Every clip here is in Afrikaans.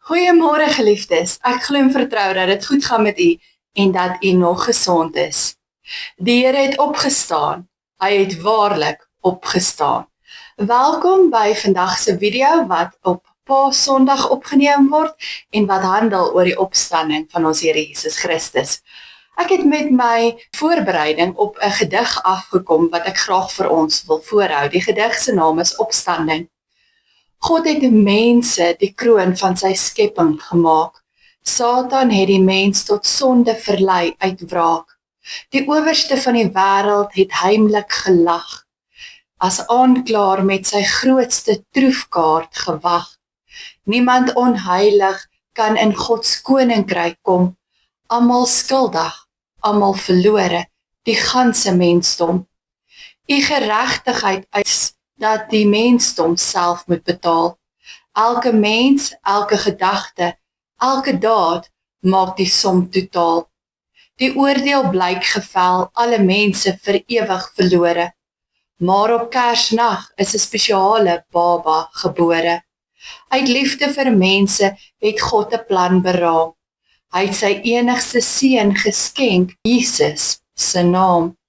Goeiemôre geliefdes, ek glo en vertrou dat dit goed gaan met u en dat u nog gesond is. Die Here het opgestaan, hy het waarlik opgestaan. Welkom by vandag se video wat op Paasondag opgeneem word en wat handel oor die opstanding van ons Here Jesus Christus. Ek het met my voorbereiding op 'n gedig afgekom wat ek graag vir ons wil voorhou. Die gedig se naam is Opstanding. God het die mense die kroon van sy skepping gemaak. Satan het die mens tot sonde verlei uit wraak. Die owerste van die wêreld het heimlik gelag, as aanklaer met sy grootste troefkaart gewag. Niemand onheilig kan in God se koninkryk kom, almal skuldig, almal verlore, die ganse mensdom. U geregtigheid is dat die mensdom self moet betaal. Elke mens, elke gedagte, elke daad maak die som totaal. Die oordeel blyk gevel, alle mense vir ewig verlore. Maar op Kersnag is 'n spesiale baba gebore. Uit liefde vir mense het God 'n plan beraam. Hy het sy enigste seun geskenk, Jesus se naam.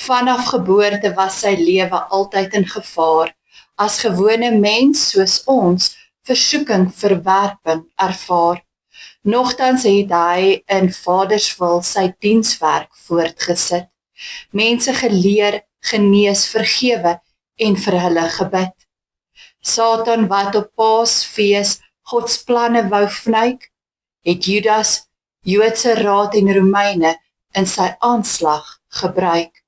Vanaf geboorte was sy lewe altyd in gevaar. As gewone mens soos ons, versoeking, verwerping ervaar. Nogtans het hy in Vaderswil sy dienswerk voortgesit. Mense geleer, genees, vergewe en vir hulle gebid. Satan wat op Paasfees God se planne wou vnuik, het Judas, Joodse raad en Romeine in sy aanslag gebruik.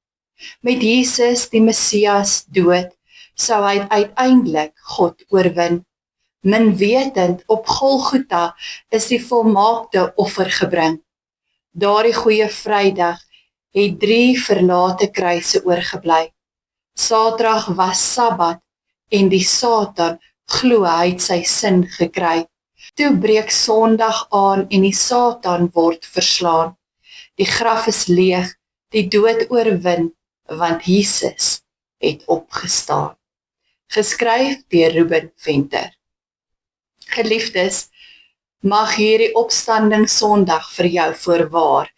Met Jesus die Messias dood, sou hy uiteindelik God oorwin. Min wetend op Golgotha is die volmaakte offer gebring. Daardie goeie Vrydag het 3 verlate kruise oorgebly. Saterdag was Sabbat en die Satan glo hy het sy sin gekry. Toe breek Sondag aan en die Satan word verslaan. Die graf is leeg, die dood oorwin, want Jesus het opgestaan. Geskryf deur Ruben Venter. Geliefdes, mag hierdie opstanding Sondag vir jou voorwaar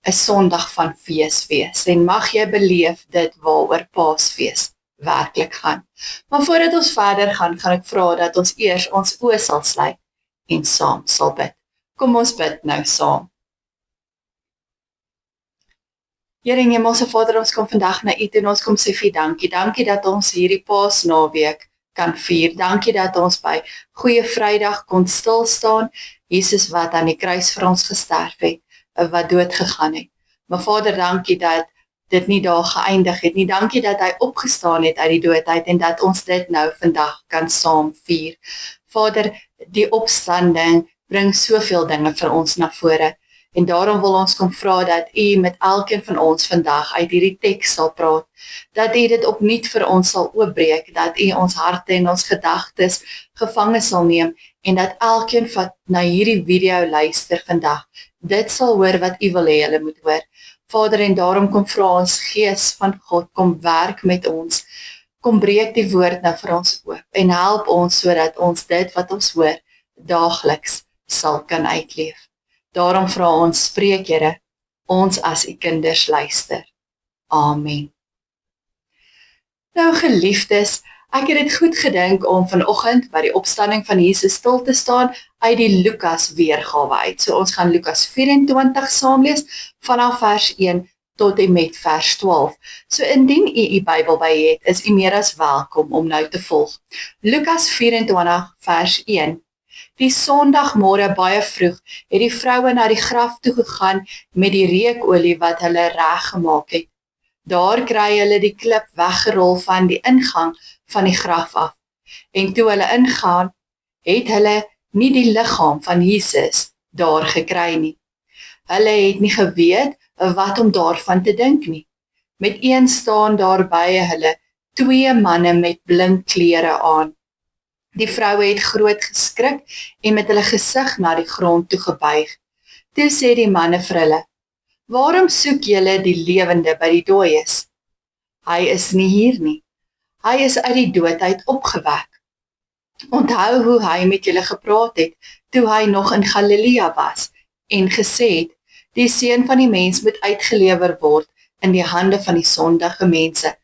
'n Sondag van fees wees en mag jy beleef dit waaroor Paasfees werklik gaan. Maar voordat ons verder gaan ek vra dat ons eers ons oë sal sluit en saam sal bid. Kom ons bid nou saam. Here en Hemelse Vader, ons kom vandag na U toe en ons kom sê vir U dankie. Dankie dat ons hierdie Paasnaweek kan vier. Dankie dat ons by Goeie Vrydag kon stil staan. Jesus wat aan die kruis vir ons gesterf het, wat dood gegaan het. Maar Vader, dankie dat dit nie daar geëindig het nie. Dankie dat hy opgestaan het uit die doodheid en dat ons dit nou vandag kan saam vier. Vader, die opstanding bring soveel dinge vir ons na vore. En daarom wil ons kom vra dat U met elkeen van ons vandag uit hierdie teks sal praat, dat U dit opnuut vir ons sal oopbreek, dat U ons harte en ons gedagtes gevange sal neem, en dat elkeen wat na hierdie video luister vandag, dit sal hoor wat U wil hê hulle moet hoor. Vader, en daarom kom vra ons Gees van God, kom werk met ons, kom breek die woord nou vir ons oop, en help ons sodat ons dit wat ons hoor, daagliks sal kan uitleef. Daarom vra ons, spreek Here, ons as U kinders luister. Amen. Nou geliefdes, ek het dit goed gedink om vanoggend by die opstanding van Jesus stil te staan uit die Lukas weergawe uit. So ons gaan Lukas 24 saam lees vanaf vers 1 tot en met vers 12. So indien u Bybel by het, is u meer as welkom om nou te volg. Lukas 24 vers 1. Die Sondagmôre baie vroeg het die vroue na die graf toe gegaan met die reukolie wat hulle reg gemaak het. Daar kry hulle die klip weggerol van die ingang van die graf af. En toe hulle ingaan, het hulle nie die liggaam van Jesus daar gekry nie. Hulle het nie geweet wat om daarvan te dink nie. Met een staan daar by hulle 2 manne met blink klere aan. Die vroue het groot geskrik en met hulle gesig na die grond toe gebuig. Toe sê die manne vir hulle, waarom soek julle die lewende by die dooies? Hy is nie hier nie. Hy is uit die dood uit opgewek. Onthou hoe hy met julle gepraat het, toe hy nog in Galilea was, en gesê het, die seun van die mens moet uitgelewer word in die hande van die sondige mense,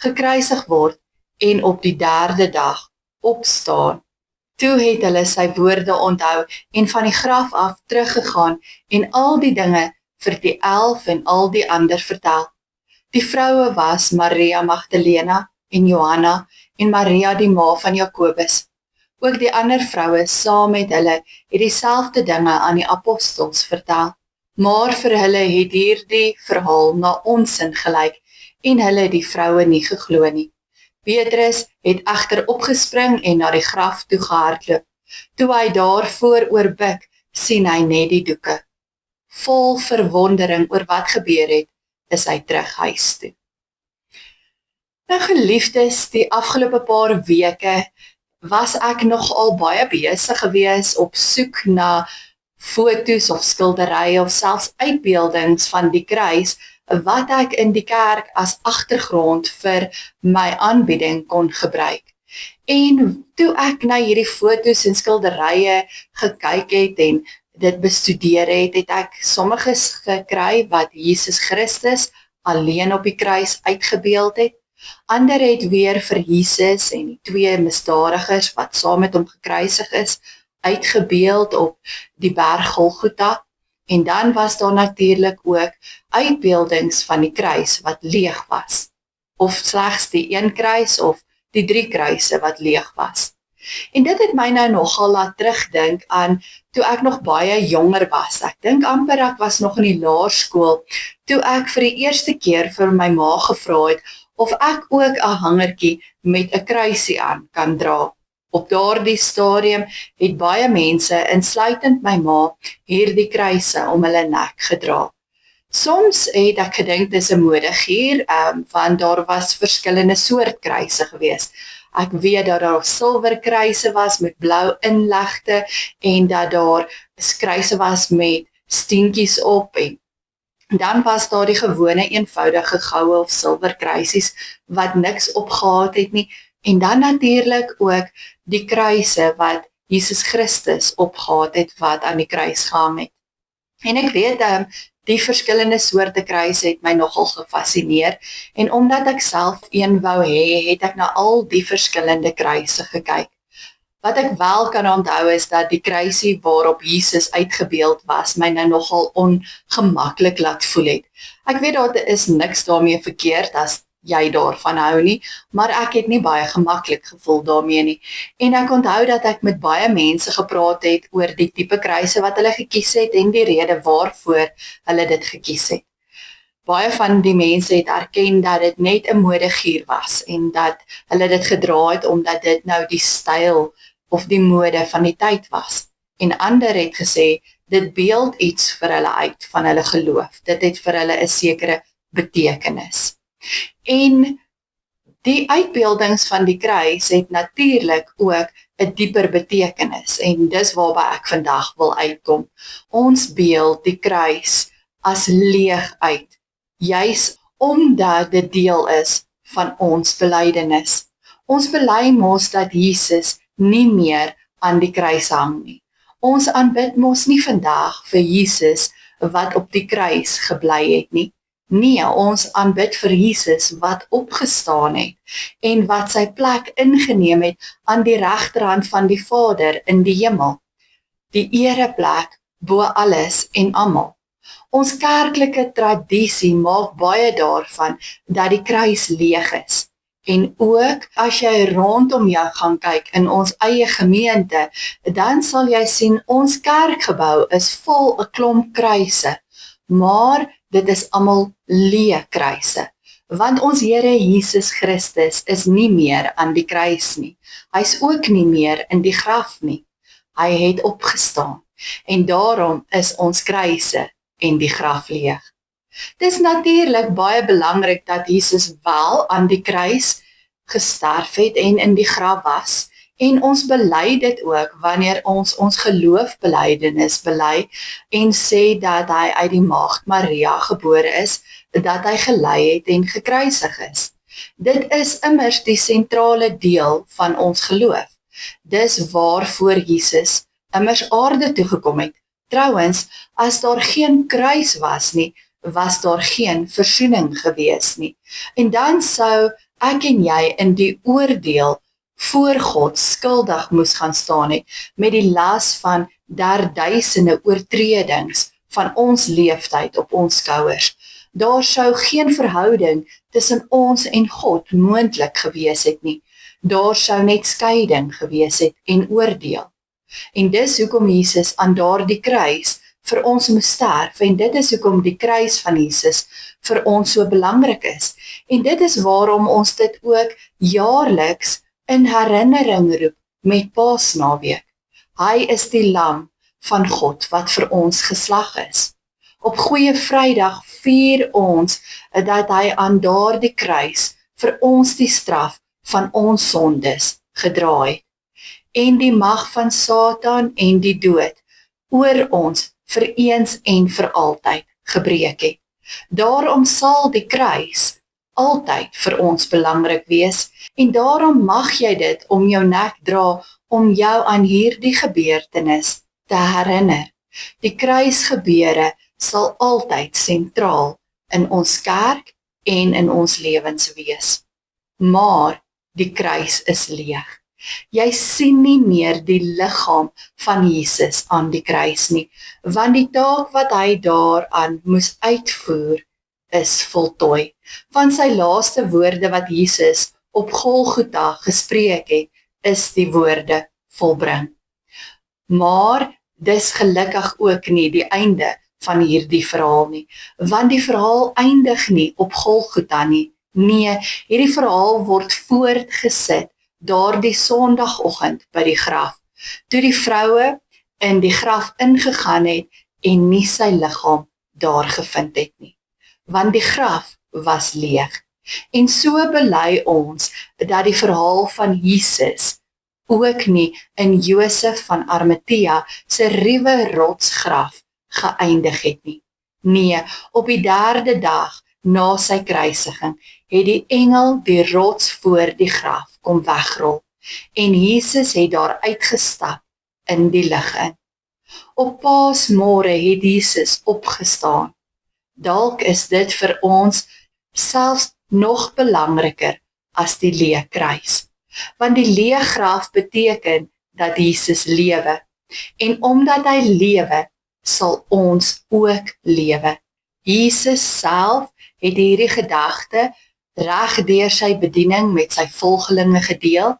gekruisig word en op die 3de dag opstaan. Toe het hulle sy woorde onthou en van die graf af teruggegaan en al die dinge vir die 11 en al die ander vertel. Die vroue was Maria Magdalena en Johanna en Maria die ma van Jakobus. Ook die ander vroue saam met hulle het dieselfde dinge aan die apostels vertel. Maar vir hulle het hierdie verhaal na onsin gelyk en hulle die vroue nie geglo nie. Petrus het egter opgespring en na die graf toe gehardloop. Toe hy daarvoor oorbuk, sien hy net die doeke. Vol verwondering oor wat gebeur het, is hy terug huis toe. Nou geliefdes, die afgelope paar weke was ek nogal baie besig gewees op soek na foto's of skilderye of selfs uitbeeldings van die kruis wat ek in die kerk as agtergrond vir my aanbieding kon gebruik. En toe ek na hierdie foto's en skilderye gekyk het en dit bestudeer het, het ek sommiges gekry wat Jesus Christus alleen op die kruis uitgebeeld het. Ander het weer vir Jesus en die 2 misdadigers wat saam met hom gekruisig is, uitgebeeld op die berg Golgotha. En dan was daar natuurlik ook uitbeeldings van die kruis wat leeg was. Of slegs die 1 kruis of die 3 kruise wat leeg was. En dit het my nou nogal laat terugdink aan toe ek nog baie jonger was. Ek dink amper ek was nog in die laerskool, toe ek vir die eerste keer vir my ma gevra het of ek ook 'n hangertjie met 'n kruisie aan kan dra. Op daardie stadium het baie mense, insluitend my ma, hierdie kruise om hulle nek gedra. Soms het ek gedink dis 'n modegier, want daar was verskillende soort kruise gewees. Ek weet dat daar silwerkruise was met blou inlegte en dat daar kruise was met steentjies op en dan was daar die gewone eenvoudige goue of silwerkruisies wat niks opgehad het nie en dan natuurlik ook die kruise wat Jesus Christus opgehad het wat aan die kruis gehang het. En ek weet die verskillende soorte kruise het my nogal gefascineer en omdat ek self een wou hê, het ek na al die verskillende kruise gekyk. Wat ek wel kan onthou is dat die kruisie waarop Jesus uitgebeeld was, my nou nogal ongemaklik laat voel het. Ek weet daar is niks daarmee verkeerd as jy daarvan hou nie, maar ek het nie baie gemaklik gevoel daarmee nie. En ek onthou dat ek met baie mense gepraat het oor die tipe kruise wat hulle gekies het en die rede waarvoor hulle dit gekies het. Baie van die mense het erken dat dit net 'n modegier was en dat hulle dit gedra het omdat dit nou die styl of die mode van die tyd was. En ander het gesê, dit beeld iets vir hulle uit van hulle geloof. Dit het vir hulle 'n sekere betekenis. En die uitbeeldings van die kruis het natuurlik ook 'n dieper betekenis en dis waarby ek vandag wil uitkom. Ons beeld die kruis as leeg uit, juis omdat dit deel is van ons belydenis. Ons bely mos dat Jesus nie meer aan die kruis hang nie. Ons aanbid mos nie vandag vir Jesus wat op die kruis gebly het nie. Nee, ons aanbid vir Jesus wat opgestaan het en wat sy plek ingeneem het aan die regterhand van die Vader in die hemel. Die ereplek bo alles en almal. Ons kerklike tradisie maak baie daarvan dat die kruis leeg is. En ook as jy rondom jou gaan kyk in ons eie gemeente, dan sal jy sien ons kerkgebou is vol 'n klomp kruise, maar dit is almal leë kruise, want ons Here Jesus Christus is nie meer aan die kruis nie. Hy's ook nie meer in die graf nie. Hy het opgestaan en daarom is ons kruise en die graf leeg. Dis natuurlik baie belangrik dat Jesus wel aan die kruis gesterf het en in die graf was. En ons bely dit ook wanneer ons geloofbelydenis bely en sê dat hy uit die maagd Maria gebore is, dat hy gelei het en gekruisig is. Dit is immers die sentrale deel van ons geloof. Dis waarvoor Jesus immers aarde toe gekom het. Trouwens, as daar geen kruis was nie, was daar geen versoening gewees nie. En dan sou ek en jy in die oordeel voor God skuldig moes gaan staan het, met die las van duisende oortredings van ons leeftyd op ons skouers. Daar sou geen verhouding tussen ons en God moontlik gewees het nie. Daar sou net skeiding gewees het en oordeel. En dis hoekom Jesus aan daardie kruis vir ons moes sterf, en dit is hoekom die kruis van Jesus vir ons so belangrik is. En dit is waarom ons dit ook jaarliks in herinnering roep met Paasnaweek. Hy is die lam van God wat vir ons geslag is. Op Goeie Vrydag vier ons dat hy aan daardie kruis vir ons die straf van ons sondes gedra het, en die mag van Satan en die dood oor ons vir eens en vir altyd gebreek het. Daarom sal die kruis altyd vir ons belangrik wees, en daarom mag jy dit om jou nek dra om jou aan hierdie gebeurtenis te herinner. Die kruisgebeure sal altyd sentraal in ons kerk en in ons lewens wees. Maar die kruis is leeg. Jy sien nie meer die liggaam van Jesus aan die kruis nie, want die taak wat hy daaraan moes uitvoer is voltooi. Van sy laaste woorde wat Jesus op Golgotha gespreek het, is die woorde volbring. Maar dis gelukkig ook nie die einde van hierdie verhaal nie, want die verhaal eindig nie op Golgotha nie. Nee, hierdie verhaal word voortgesit daardie Sondagoggend by die graf, toe die vroue in die graf ingegaan het en nie sy liggaam daar gevind het nie, want die graf was leeg. En so bely ons dat die verhaal van Jesus ook nie in Josef van Arimatea se ruwe rotsgraf geëindig het nie. Nee, op die 3de dag na sy kruisiging het die engel die rots voor die graf kom wegrol, en Jesus het daar uitgestap in die lig in. Op Paasmôre het Jesus opgestaan. Dalk is dit vir ons selfs nog belangriker as die leë kruis, want die leë graf beteken dat Jesus lewe, en omdat hy lewe, sal ons ook lewe. Jesus self het hierdie gedagte reg deur sy bediening met sy volgelinge gedeel,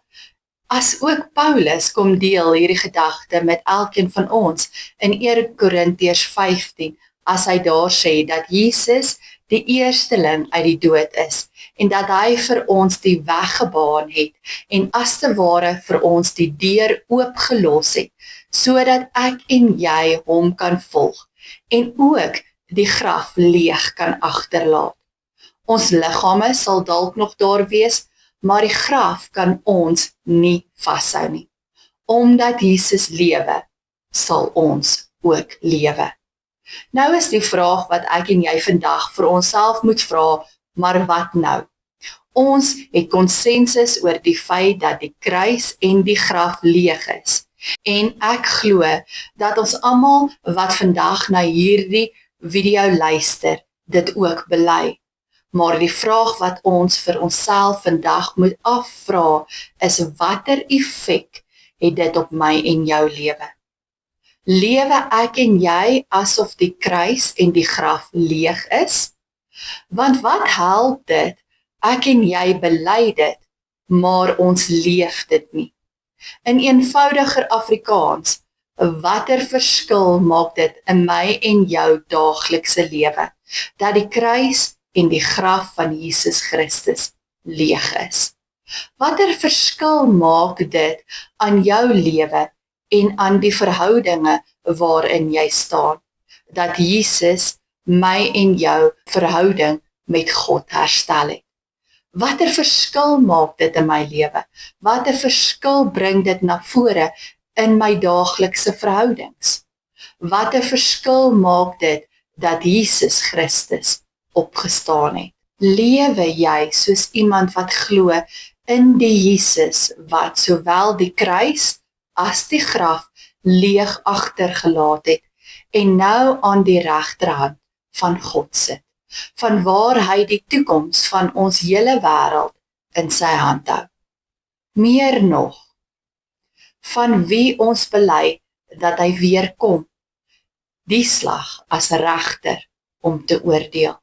as ook Paulus kom deel hierdie gedagte met elkeen van ons in 1 Korintiërs 15, as hy daar sê dat Jesus die eersteling uit die dood is, en dat hy vir ons die weg gebaan het, en as te ware vir ons die deur oopgelos het, sodat ek en jy hom kan volg, en ook die graf leeg kan agterlaat. Ons liggame sal dalk nog daar wees, maar die graf kan ons nie vashou nie. Omdat Jesus lewe, sal ons ook lewe. Nou is die vraag wat ek en jy vandag vir onsself moet vra, maar wat nou? Ons het konsensus oor die feit dat die kruis en die graf leeg is. En ek glo dat ons almal wat vandag na hierdie video luister, dit ook bely. Maar die vraag wat ons vir onsself vandag moet afvra is, watter effek het dit op my en jou lewe? Lewe ek en jy asof die kruis en die graf leeg is? Want wat help dit, ek en jy bely dit, maar ons leef dit nie? In eenvoudiger Afrikaans, watter verskil maak dit in my en jou daaglikse lewe, dat die kruis en die graf van Jesus Christus leeg is? Watter verskil maak dit aan jou lewe en aan die verhoudinge waarin jy staan, dat Jesus my en jou verhouding met God herstel het? Watter verskil maak dit in my lewe? Watter verskil bring dit na vore in my daaglikse verhoudings? Watter verskil maak dit dat Jesus Christus opgestaan het? Lewe jy soos iemand wat glo in die Jesus wat sowel die kruis as die graf leeg agtergelaat het en nou aan die regterhand van God sit, vanwaar hy die toekoms van ons hele wêreld in sy hand hou. Meer nog, van wie ons bely dat hy weer kom, die slag as regter om te oordeel.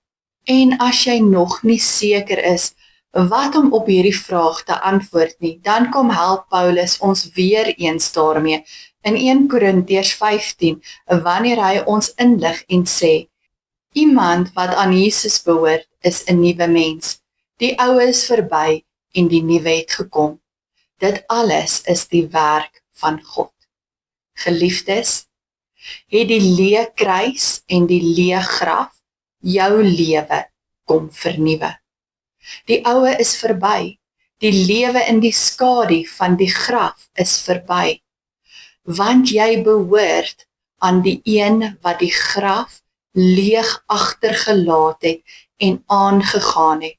En as jy nog nie seker is wat om op hierdie vraag te antwoord nie, dan kom help Paulus ons weer eens daarmee in 1 Korintiërs 15, wanneer hy ons inlig en sê, iemand wat aan Jesus behoort is 'n nuwe mens. Die ou is verby en die nuwe het gekom. Dit alles is die werk van God. Geliefdes, het die leë kruis en die leë graf jou lewe kom vernuwe. Die oue is verby, die lewe in die skadu van die graf is verby, want jy behoort aan die een wat die graf leeg agtergelaat het en aangegaan het.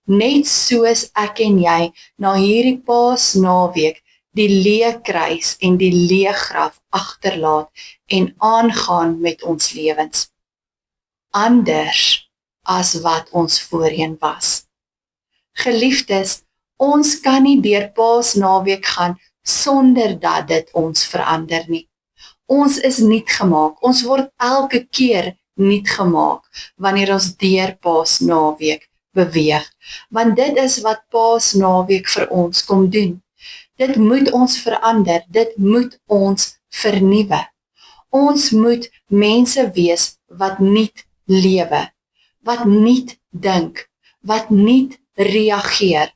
Net soos ek en jy na hierdie Paasnaweek die leë kruis en die leë graf agterlaat en aangaan met ons lewens. Anders as wat ons voorheen was. Geliefdes, ons kan nie deur Paasnaweek gaan sonder dat dit ons verander nie. Ons is nuut gemaak, ons word elke keer nuut gemaak wanneer ons deur Paasnaweek beweeg, want dit is wat Paasnaweek vir ons kom doen. Dit moet ons verander, dit moet ons vernuwe. Ons moet mense wees wat nuut lewe, wat nuut dink, wat nuut reageer,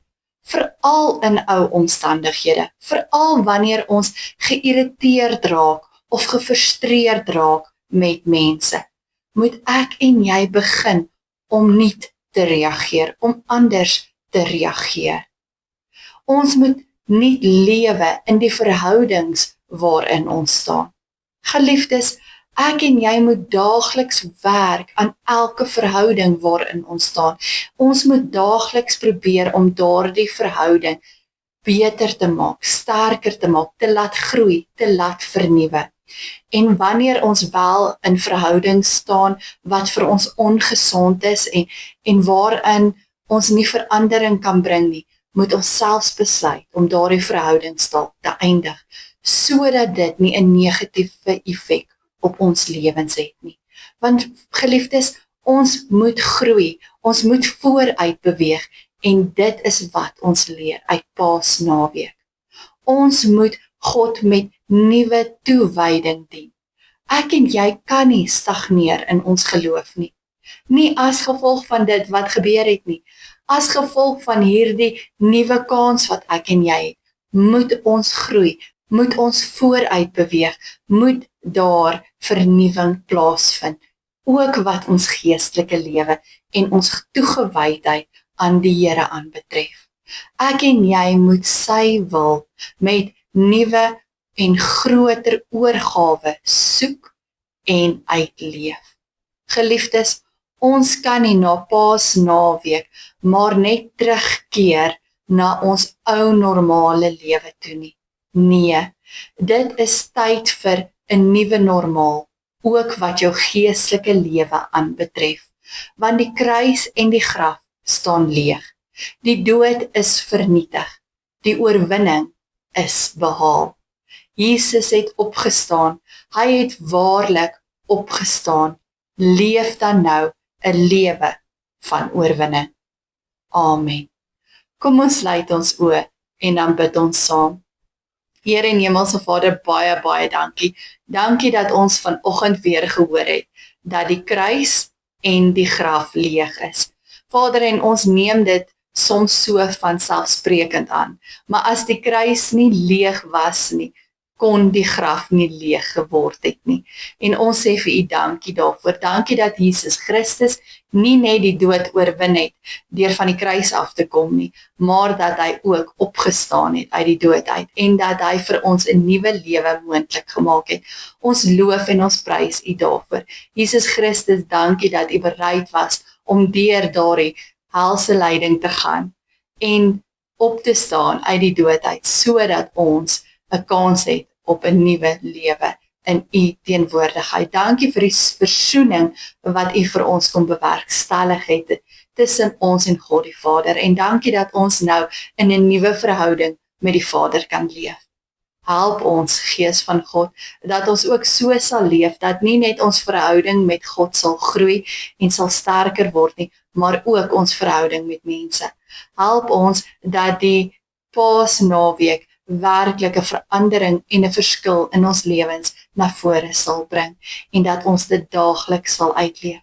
veral in ou omstandighede, veral wanneer ons geïrriteerd raak of gefrustreerd raak met mense. Moet ek en jy begin om nuut te reageer, om anders te reageer. Ons moet nuut lewe in die verhoudings waarin ons staan. Geliefdes, ek en jy moet daagliks werk aan elke verhouding waarin ons staan. Ons moet daagliks probeer om daardie verhouding beter te maak, sterker te maak, te laat groei, te laat vernuwe. En wanneer ons wel in verhoudings staan wat vir ons ongesond is en waarin ons nie verandering kan bring nie, moet ons selfs besluit om daardie verhoudings te eindig, sodat dit nie 'n negatiewe effek op ons lewens het nie. Want geliefdes, ons moet groei, ons moet vooruit beweeg en dit is wat ons leer uit Paasnaweek. Ons moet God met nuwe toewyding dien. Ek en jy kan nie stagneer in ons geloof nie. Nie as gevolg van dit wat gebeur het nie. As gevolg van hierdie nuwe kans wat ek en jy het, moet ons groei, moet ons vooruit beweeg, moet daar vernuwing plaasvind, ook wat ons geestelike lewe en ons toegewydheid aan die Here aanbetref. Ek en jy moet sy wil met nuwe en groter oorgawe soek en uitleef. Geliefdes, ons kan nie na Paasnaweek maar net terugkeer na ons ou normale lewe toe nie. Nee, dit is tyd vir 'n nuwe normaal, ook wat jou geestelike lewe aanbetref, want die kruis en die graf staan leeg. Die dood is vernietig, die oorwinning is behaal. Jesus het opgestaan, hy het waarlik opgestaan. Leef dan nou 'n lewe van oorwinning. Amen. Kom ons sluit ons oë en dan bid ons saam. Here en Hemelse Vader, baie, baie dankie. Dankie dat ons vanoggend weer gehoor het, dat die kruis en die graf leeg is. Vader, en ons neem dit soms so vanselfsprekend aan, maar as die kruis nie leeg was nie, kon die graf nie leeg geword het nie. En ons sê vir U dankie daarvoor. Dankie dat Jesus Christus nie net die dood oorwin het deur van die kruis af te kom nie, maar dat hy ook opgestaan het uit die dood uit en dat hy vir ons 'n nuwe lewe moontlik gemaak het. Ons loof en ons prys U daarvoor. Jesus Christus, dankie dat U bereid was om deur daardie helse lyding te gaan en op te staan uit die dood uit, sodat ons 'n kans het op 'n nuwe lewe in u teenwoordigheid. Dankie vir die versoening wat u vir ons kom bewerkstellig het tussen ons en God die Vader. En dankie dat ons nou in 'n nuwe verhouding met die Vader kan leef. Help ons, Gees van God, dat ons ook so sal leef, dat nie net ons verhouding met God sal groei en sal sterker word nie, maar ook ons verhouding met mense. Help ons dat die Paasnaweek werklike verandering en 'n verskil in ons lewens na vore sal bring, en dat ons dit daagliks sal uitleef.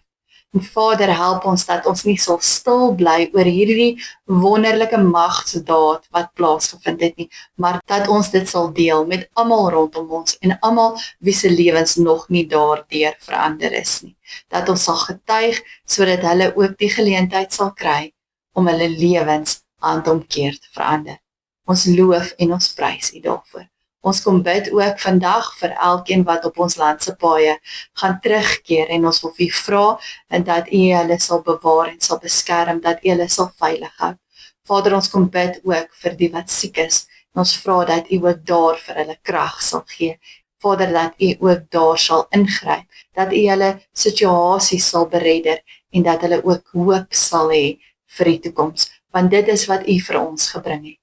En Vader, help ons dat ons nie sal stil bly oor hierdie wonderlike magsdaad wat plaasgevind het nie, maar dat ons dit sal deel met almal rondom ons en almal wie se lewens nog nie daardeur verander is nie. Dat ons sal getuig sodat hulle ook die geleentheid sal kry om hulle lewens handomkeer te verander. Ons loof en ons prys u daarvoor. Ons kom bid ook vandag vir elkeen wat op ons land se paaie gaan terugkeer, en ons wil u vra dat u hulle sal bewaar en sal beskerm, dat u hulle sal veilig hou. Vader, ons kom bid ook vir die wat siek is, en ons vra dat u ook daar vir hulle krag sal gee. Vader, dat u ook daar sal ingryp, dat u hulle situasies sal beredder, en dat hulle ook hoop sal hê vir die toekoms, want dit is wat u vir ons gebring het.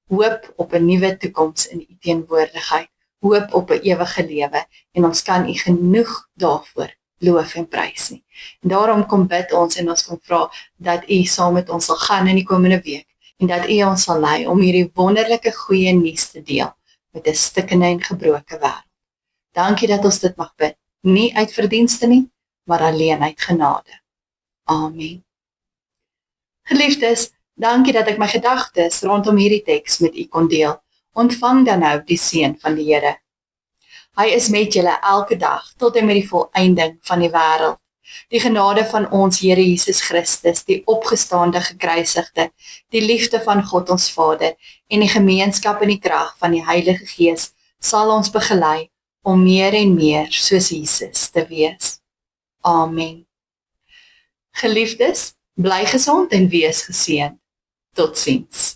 Hoop op 'n nuwe toekoms in u teenwoordigheid, hoop op 'n ewige lewe, en ons kan u genoeg daarvoor loof en prys nie. En daarom kom bid ons en ons kom vra dat u saam met ons sal gaan in die komende week, en dat u ons sal lei om hierdie wonderlike goeie nuus te deel met 'n stikkende en gebroke wêreld. Dankie dat ons dit mag bid, nie uit verdienste nie, maar alleen uit genade. Amen. Geliefdes, dankie dat ek my gedagtes rondom hierdie teks met u kon deel. Ontvang dan nou die seën van die Here. Hy is met julle elke dag tot en met die volëinding van die wêreld. Die genade van ons Here Jesus Christus, die opgestaande gekruisigde, die liefde van God ons Vader en die gemeenskap en die krag van die Heilige Gees sal ons begelei om meer en meer soos Jesus te wees. Amen. Geliefdes, bly gesond en wees geseënd. Totsiens.